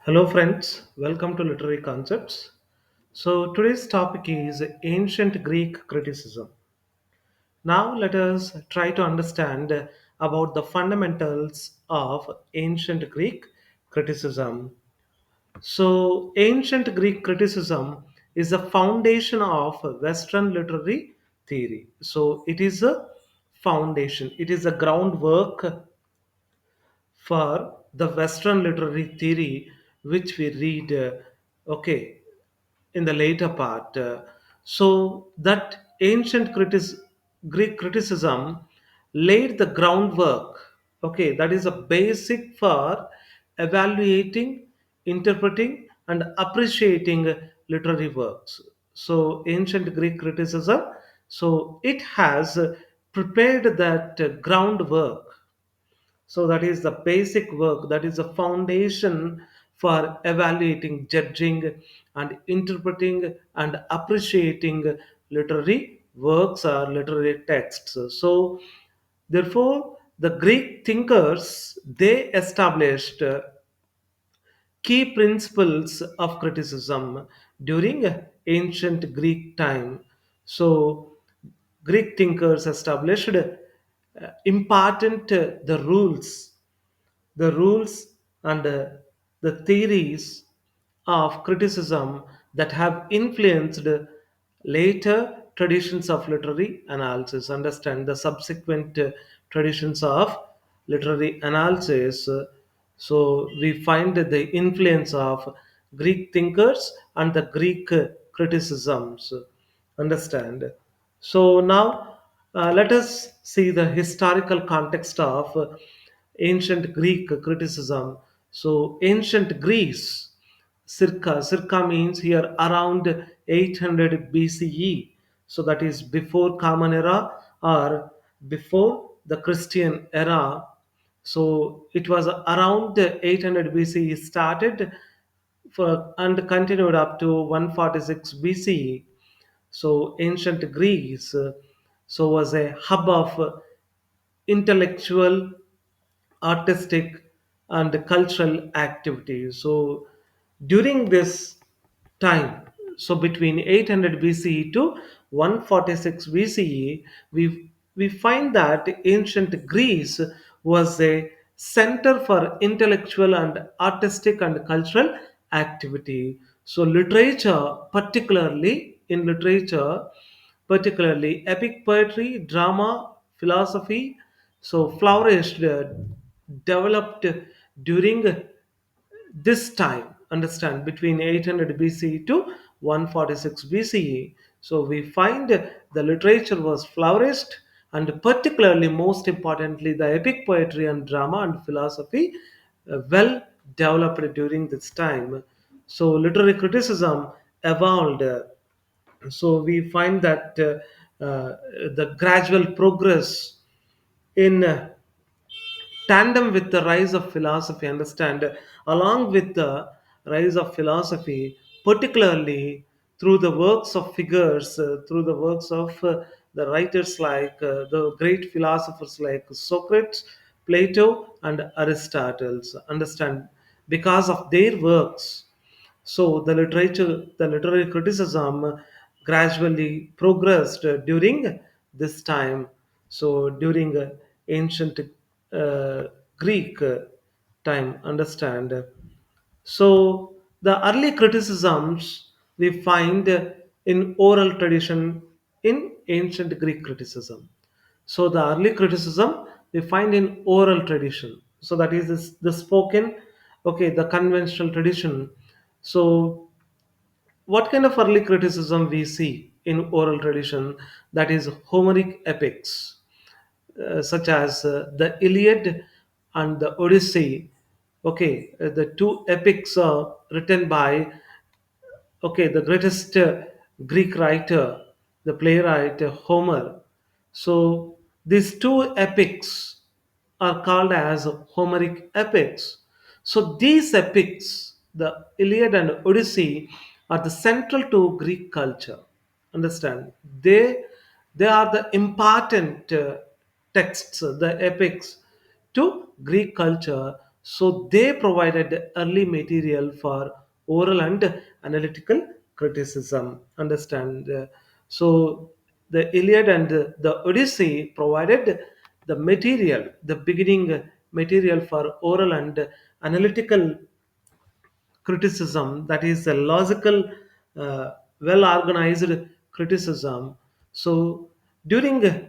Hello, friends. Welcome to Literary Concepts. So, today's topic is ancient Greek criticism. Now, let us try to understand about the fundamentals of ancient Greek criticism. So, ancient Greek criticism is the foundation of Western literary theory. So, it is a foundation, it is a groundwork for the Western literary theory, which we read, in the later part. So that Greek criticism laid the groundwork. Okay, that is a basic for evaluating, interpreting, and appreciating literary works. So ancient Greek criticism, so it has prepared that groundwork, so that is the basic work, that is the foundation for evaluating, judging, and interpreting and appreciating literary works or literary texts. So, therefore, the Greek thinkers they established key principles of criticism during ancient Greek time. So, Greek thinkers established important the rules and the theories of criticism that have influenced later traditions of literary analysis. Understand the subsequent traditions of literary analysis. So we find the influence of Greek thinkers and the Greek criticisms. Understand. So now let us see the historical context of ancient Greek criticism. So ancient Greece, circa means here around 800 BCE. So that is before Common Era or before the Christian era. So it was around 800 BCE started and continued up to 146 BCE. So ancient Greece was a hub of intellectual, artistic, and cultural activities. So during this time, so between 800 BCE to 146 BCE, we find that ancient Greece was a center for intellectual and artistic and cultural activity. So literature, particularly epic poetry, drama, philosophy, so flourished, developed during this time. Understand, between 800 BCE to 146 BCE. So we find the literature was flourished, and particularly, most importantly, the epic poetry and drama and philosophy well developed during this time. So literary criticism evolved. So we find that the gradual progress in tandem with the rise of philosophy. Understand, along with the rise of philosophy, particularly through the works of figures, through the works of the writers like the great philosophers like Socrates, Plato, and Aristotle. Understand, because of their works, so the literary criticism gradually progressed during this time. So during ancient Greek time, understand. So the early criticisms we find in oral tradition in ancient Greek criticism. So the early criticism we find in oral tradition. So that is the spoken, okay, the conventional tradition. So what kind of early criticism we see in oral tradition? That is Homeric epics, such as the Iliad and the Odyssey. Okay, the two epics are written by, okay, the greatest Greek writer, the playwright Homer. So these two epics are called as Homeric epics. So these epics, the Iliad and Odyssey, are the central to Greek culture. Understand? They are the important texts, the epics to Greek culture. So they provided early material for oral and analytical criticism. Understand? So the Iliad and the Odyssey provided the material, the beginning material for oral and analytical criticism, that is a logical, well organized criticism. So during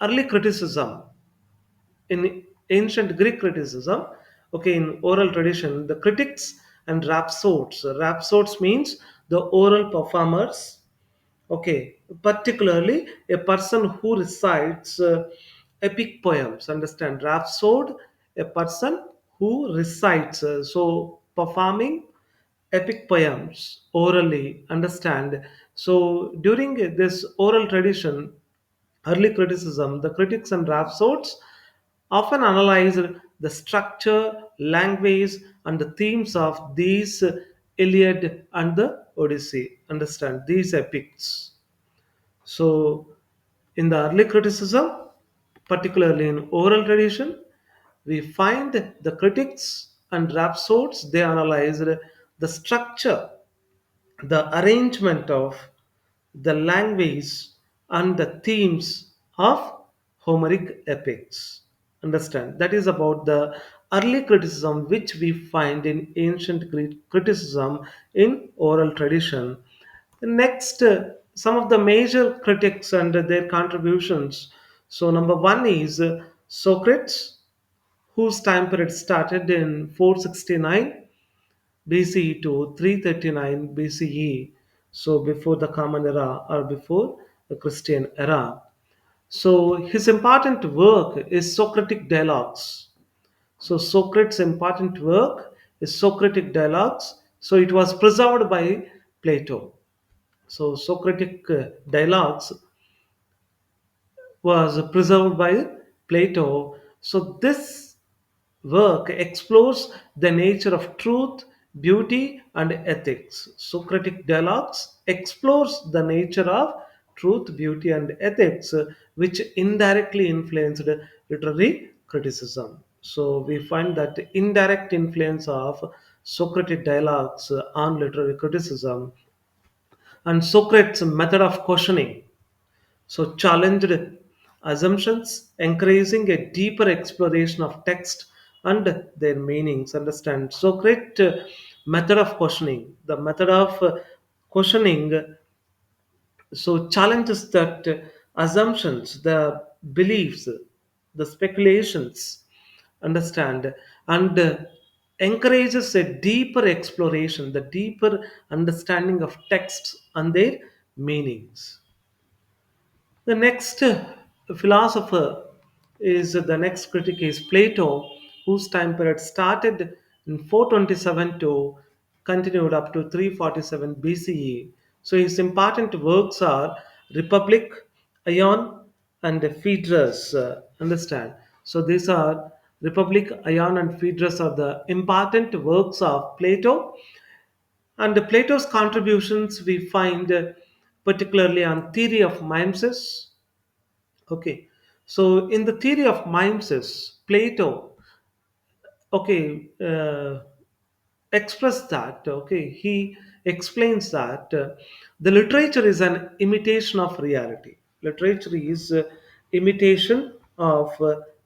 early criticism, in ancient Greek criticism, okay, in oral tradition, the critics and rhapsodes. Rhapsodes means the oral performers, okay, particularly a person who recites epic poems. Understand? Rhapsode, a person who recites, so performing epic poems orally. Understand? So during this oral tradition, early criticism, the critics and rhapsodes often analyzed the structure, language, and the themes of these Iliad and the Odyssey. Understand? These epics. So, in the early criticism, particularly in oral tradition, we find the critics and rhapsodes, they analyzed the structure, the arrangement of the language, and the themes of Homeric epics. Understand? That is about the early criticism which we find in ancient Greek criticism in oral tradition. Next, some of the major critics and their contributions. So, number one is Socrates, whose time period started in 469 BCE to 339 BCE, so before the Common Era or before the Christian era. So, his important work is Socratic Dialogues. So, Socrates' important work is Socratic Dialogues. So, it was preserved by Plato. So, Socratic Dialogues was preserved by Plato. So, this work explores the nature of truth, beauty, and ethics. Socratic Dialogues explores the nature of truth, beauty, and ethics, which indirectly influenced literary criticism. So, we find that indirect influence of Socratic Dialogues on literary criticism and Socrates' method of questioning, so challenged assumptions, encouraging a deeper exploration of text and their meanings. Understand? Socrates' method of questioning, the method of questioning, so challenges that assumptions, the beliefs, the speculations. Understand? And encourages a deeper exploration, the deeper understanding of texts and their meanings. The next philosopher is the next critic is Plato, whose time period started in 427 to continued up to 347 BCE. So his important works are Republic, Ion, and Phaedrus. Understand? So these are Republic, Ion, and Phaedrus are the important works of Plato, and Plato's contributions we find particularly on theory of mimesis. Okay, so in the theory of mimesis, Plato, okay, express that. Okay, he explains that the literature is an imitation of reality. Literature is imitation of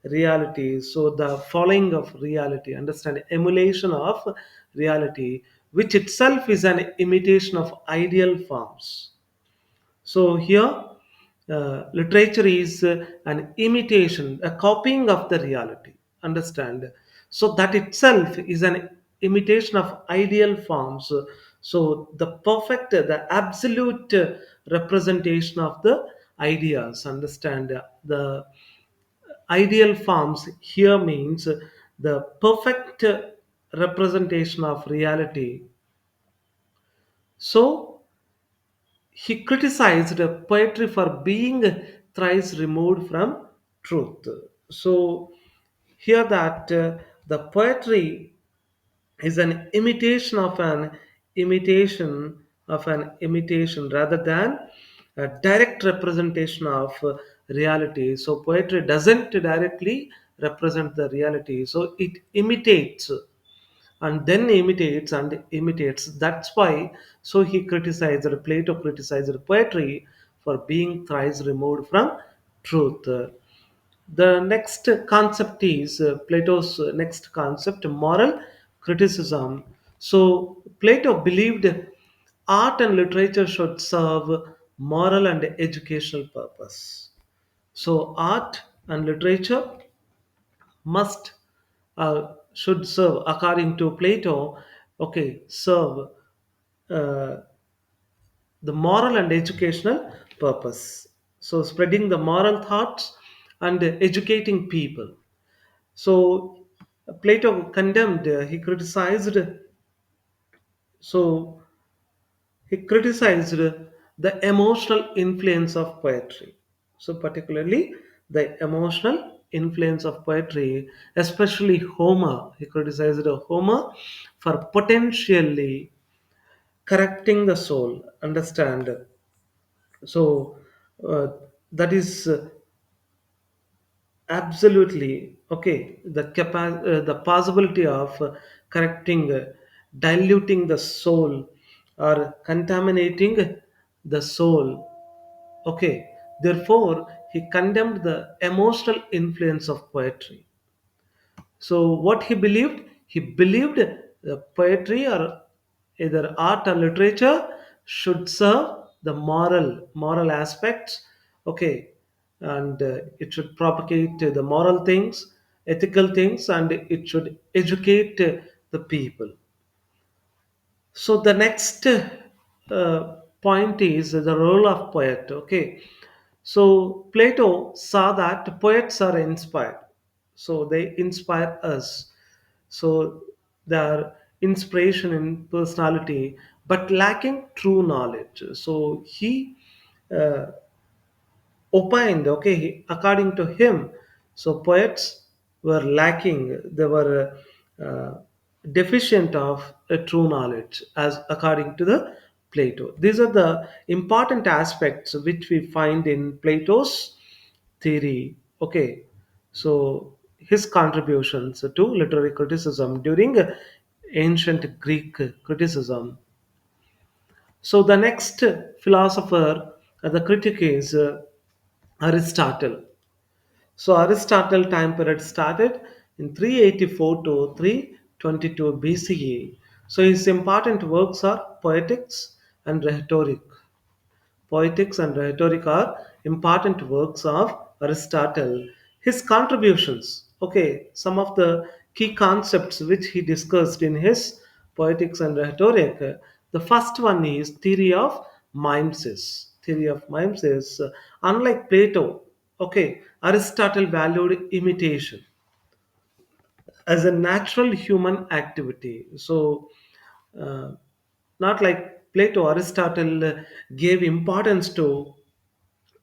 reality. So the following of reality, understand, emulation of reality, which itself is an imitation of ideal forms. So here, literature is an imitation, a copying of the reality. Understand? So that itself is an imitation of ideal forms. So the perfect, the absolute representation of the ideas. Understand? The ideal forms here means the perfect representation of reality. So he criticized poetry for being thrice removed from truth. So, here that the poetry is an imitation of an imitation of an imitation rather than a direct representation of reality. So, poetry doesn't directly represent the reality. So it imitates and then imitates and imitates. That's why, so he criticized, Plato criticized poetry for being thrice removed from truth. The next concept is Plato's next concept, moral criticism. So Plato believed art and literature should serve moral and educational purpose. So art and literature must should serve, according to Plato, okay, serve uh, the moral and educational purpose. So spreading the moral thoughts and educating people. So Plato condemned, he criticized, so he criticized the emotional influence of poetry. So particularly the emotional influence of poetry, especially Homer. He criticized Homer for potentially correcting the soul. Understand? So uh, that is absolutely okay. The possibility of correcting, diluting the soul, or contaminating the soul. Okay. Therefore, he condemned the emotional influence of poetry. So, what he believed? He believed poetry or either art or literature should serve the moral aspects. Okay, and it should propagate the moral things, ethical things, and it should educate the people. So the next point is the role of poet. Okay, so Plato saw that poets are inspired, so they inspire us. So they are inspiration in personality, but lacking true knowledge. So he uh, opined, okay, according to him, so poets were lacking, they were deficient of true knowledge, as according to the Plato. These are the important aspects which we find in Plato's theory. Okay, so his contributions to literary criticism during ancient Greek criticism. So the next philosopher, the critic is Aristotle. So Aristotle time period started in 384 to 322 BCE. So his important works are Poetics and Rhetoric. Poetics and Rhetoric are important works of Aristotle. His contributions, okay, some of the key concepts which he discussed in his Poetics and Rhetoric. The first one is theory of mimesis. Theory of mimesis. Unlike Plato, okay, Aristotle valued imitation as a natural human activity. So, uh, not like Plato, Aristotle gave importance to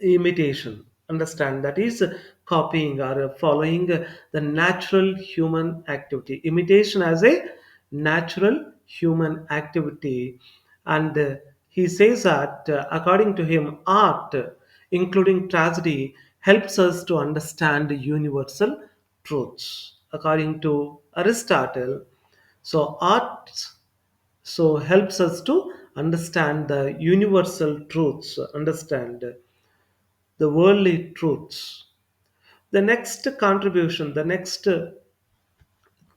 imitation. Understand, that is copying or following the natural human activity. Imitation as a natural human activity. And he says that according to him, art, including tragedy, helps us to understand universal truths. According to Aristotle, so art so helps us to understand the universal truths, understand the worldly truths. The next contribution, the next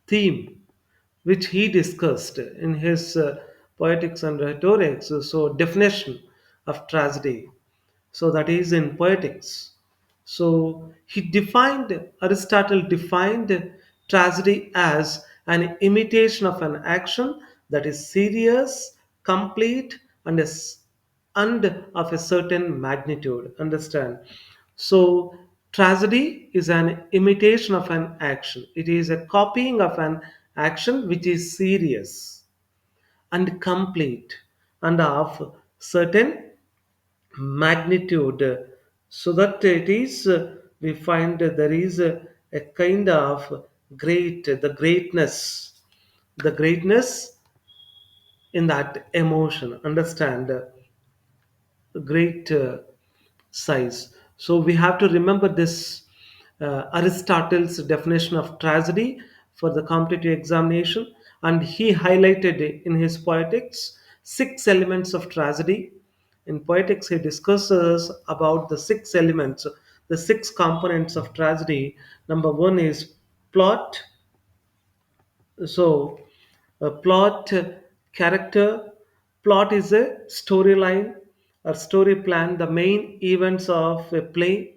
theme which he discussed in his Poetics and Rhetorics, so definition of tragedy. So that is in Poetics. So Aristotle defined tragedy as an imitation of an action that is serious, complete, and of a certain magnitude. Understand? So tragedy is an imitation of an action. It is a copying of an action which is serious and complete and of certain magnitude, so that it is we find that there is a kind of the greatness in that emotion. Understand? Great size. So we have to remember this Aristotle's definition of tragedy for the competitive examination, and he highlighted in his Poetics six elements of tragedy. In Poetics, he discusses about the six elements, the six components of tragedy. Number one is plot. So, a plot, character. Plot is a storyline or story plan, the main events of a play.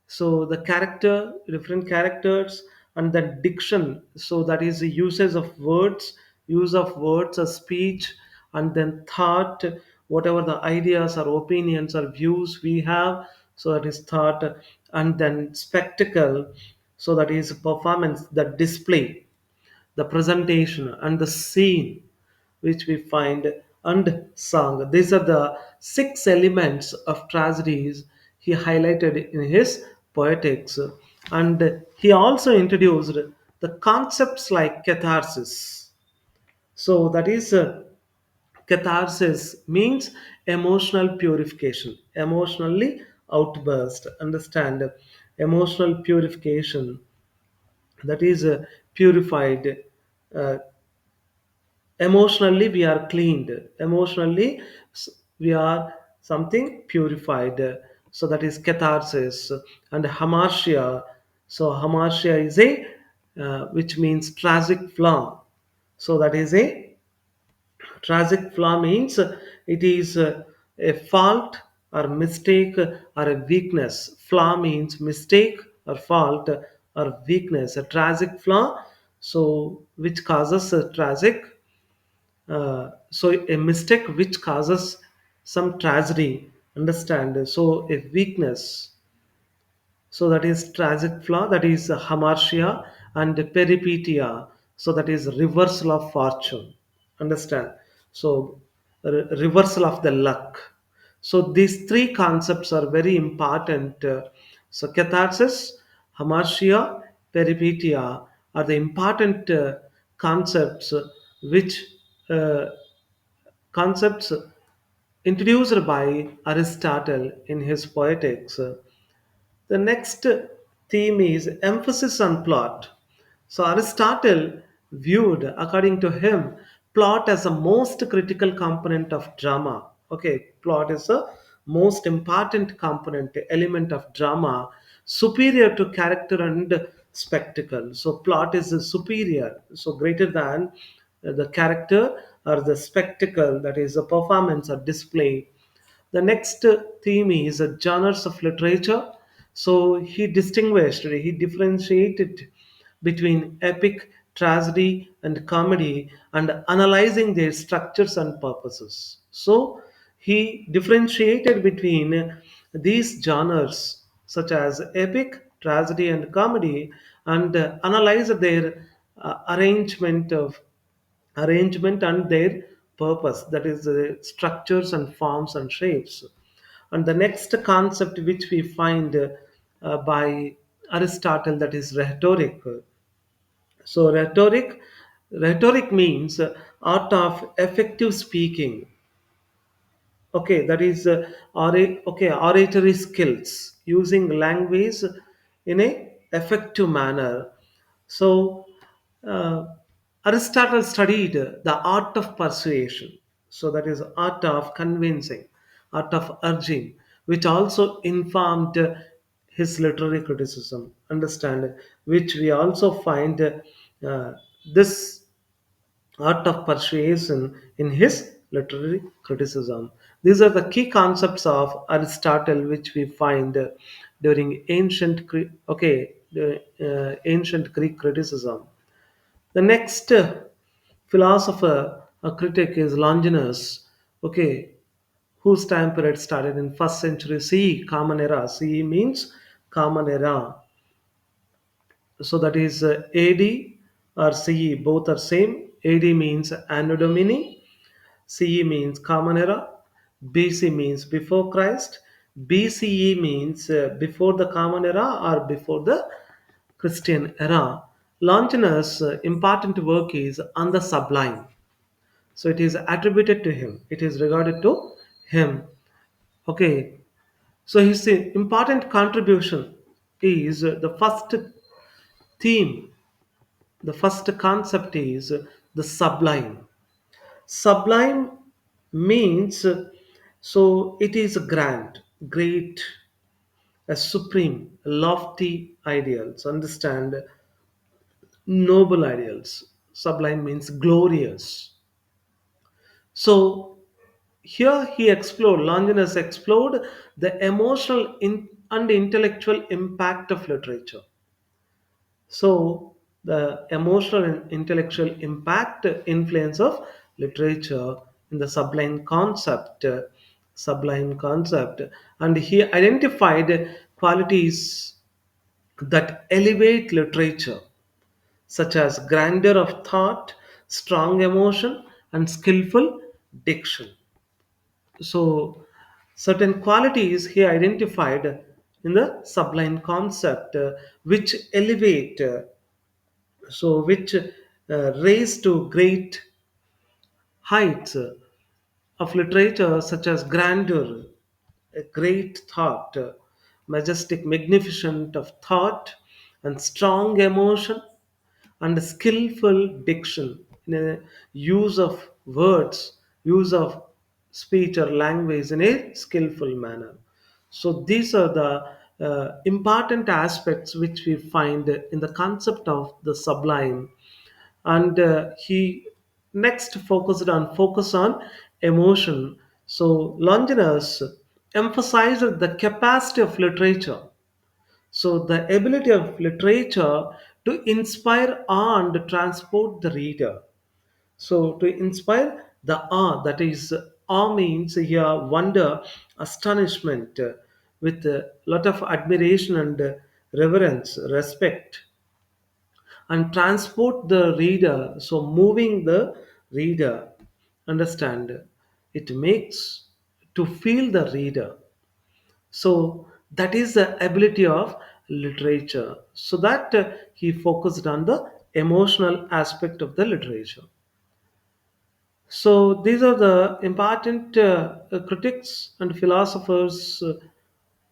So the character, different characters, and the diction, so that is the usage of words, use of words or speech, and then thought, whatever the ideas or opinions or views we have, so that is thought. And then spectacle, so that is performance, the display, the presentation, and the scene which we find, and song. These are the six elements of tragedies he highlighted in his Poetics. And he also introduced the concepts like catharsis. So that is catharsis means emotional purification, emotionally outburst. Understand, emotional purification, that is purified. Uh, Emotionally we are cleaned, emotionally we are something purified, so that is catharsis. And hamartia, so hamartia is a which means tragic flaw, so that is a tragic flaw means it is a fault or mistake or a weakness. Flaw means mistake or fault or weakness. A tragic flaw, so which causes a tragic, so a mistake which causes some tragedy. Understand, so a weakness, so that is tragic flaw, that is hamartia. And peripetia, so that is reversal of fortune. Understand, so reversal of the luck. So these three concepts are very important. So catharsis, hamartia, peripetia are the important concepts which uh, concepts introduced by Aristotle in his Poetics. The next theme is emphasis on plot. So Aristotle viewed, according to him, plot as the most critical component of drama. Okay, plot is the most important component, element of drama, superior to character and spectacle. So plot is superior, so greater than the character or the spectacle, that is the performance or display. The next theme is genres of literature. So he differentiated between epic, tragedy, and comedy, and analyzing their structures and purposes. So he differentiated between these genres such as epic, tragedy, and comedy, and analyzed their arrangement and their purpose, that is structures and forms and shapes. And the next concept which we find by Aristotle, that is rhetoric. So rhetoric means art of effective speaking. Okay, that is oratory skills, using language in a effective manner. So uh, Aristotle studied the art of persuasion, so that is art of convincing, art of urging, which also informed his literary criticism. Understand, which we also find this art of persuasion in his literary criticism. These are the key concepts of Aristotle, which we find during the ancient Greek criticism. The next philosopher, a critic, is Longinus. Okay, whose time period started in first century CE, Common Era. CE means Common Era, so that is AD or CE, both are same. AD means Anno Domini, CE means Common Era, BC means before Christ, BCE means before the Common Era or before the Christian era. Longinus' important work is on the sublime, so it is attributed to him. It is regarded to him. Okay, so his important contribution is the first theme, the first concept is the sublime. Sublime means so it is grand, great, a supreme, lofty ideals. Understand, noble ideals. Sublime means glorious. So here he explored, Longinus explored the emotional and intellectual impact of literature. So the emotional and intellectual impact influence of literature in the sublime concept, and he identified qualities that elevate literature, such as grandeur of thought, strong emotion, and skillful diction. So certain qualities he identified in the sublime concept, which elevate, which raise to great heights of literature, such as grandeur, a great thought, majestic magnificent of thought, and strong emotion, and skillful diction in a use of words, use of speech or language in a skillful manner. So these are the important aspects which we find in the concept of the sublime. And he next focus on emotion. So Longinus emphasized the capacity of literature, so the ability of literature to inspire awe and transport the reader. So to inspire the awe, that is, awe means here wonder, astonishment, with a lot of admiration and reverence, respect, and transport the reader. So moving the reader, understand, it makes to feel the reader. So that is the ability of literature. So that he focused on the emotional aspect of the literature. So these are the important critics and philosophers,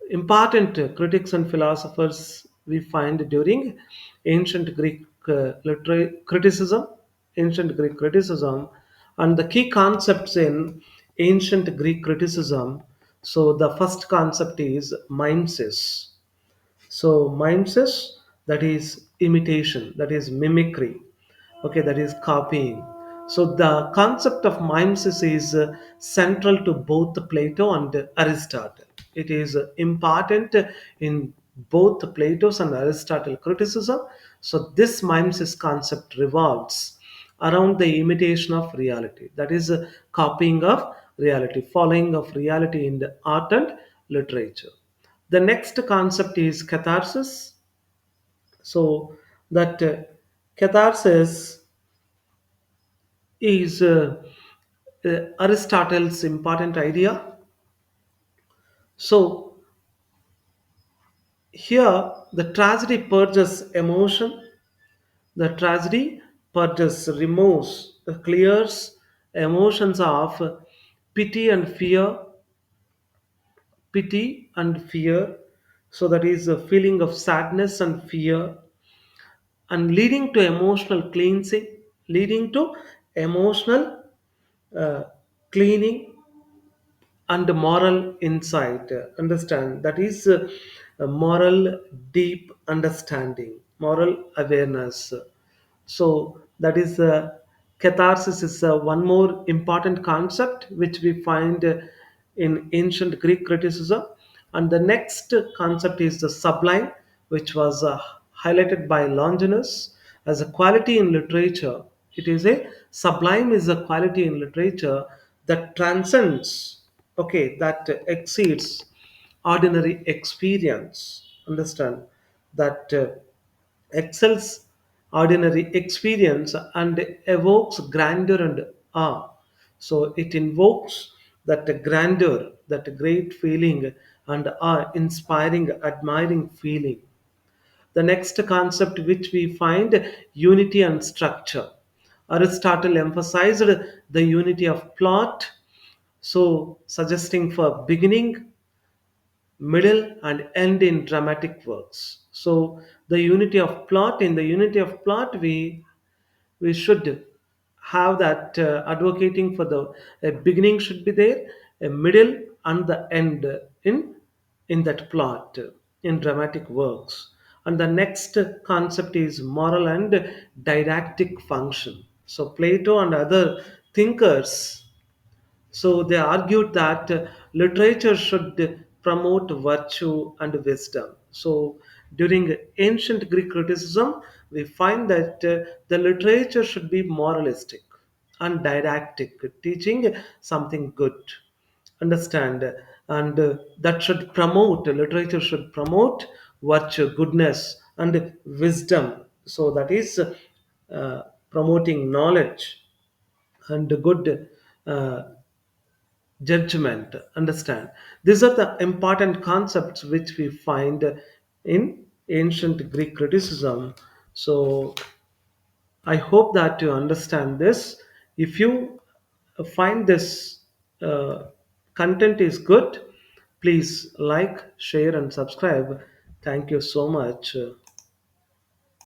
important critics and philosophers we find during ancient Greek criticism, ancient Greek criticism, and the key concepts in ancient Greek criticism. So the first concept is mimesis. So mimesis, that is imitation, that is mimicry, okay, that is copying. So the concept of mimesis is central to both Plato and Aristotle. It is important in both Plato's and Aristotle criticism. So this mimesis concept revolves around the imitation of reality, that is copying of reality, following of reality in the art and literature. The next concept is catharsis. So that catharsis is Aristotle's important idea. So here the tragedy purges emotion, the tragedy purges remorse, clears emotions of pity and fear, pity and fear. So that is a feeling of sadness and fear, and leading to emotional cleansing, leading to emotional uh, cleaning and moral insight. Understand, that is a moral deep understanding, moral awareness. So that is catharsis is one more important concept which we find in ancient Greek criticism. And the next concept is the sublime, which was highlighted by Longinus as a quality in literature. It is a sublime is a quality in literature that transcends, okay, that exceeds ordinary experience. Understand, that excels ordinary experience and evokes grandeur and awe. So it invokes that grandeur, that great feeling, and awe inspiring, admiring feeling. The next concept which we find, unity and structure. Aristotle emphasized the unity of plot, so suggesting for beginning, middle, and end in dramatic works. So the unity of plot, in the unity of plot, we should have that advocating for the a beginning should be there, a middle and the end in that plot in dramatic works. And the next concept is moral and didactic function. So Plato and other thinkers, so they argued that literature should promote virtue and wisdom. So during ancient Greek criticism, we find that the literature should be moralistic and didactic, teaching something good. Understand? And that should promote, literature should promote virtue, goodness, and wisdom. So that is promoting knowledge and good uh, judgment. Understand, these are the important concepts which we find in ancient Greek criticism. So I hope that you understand this. If you find this uh, content is good, please like, share and subscribe. Thank you so much.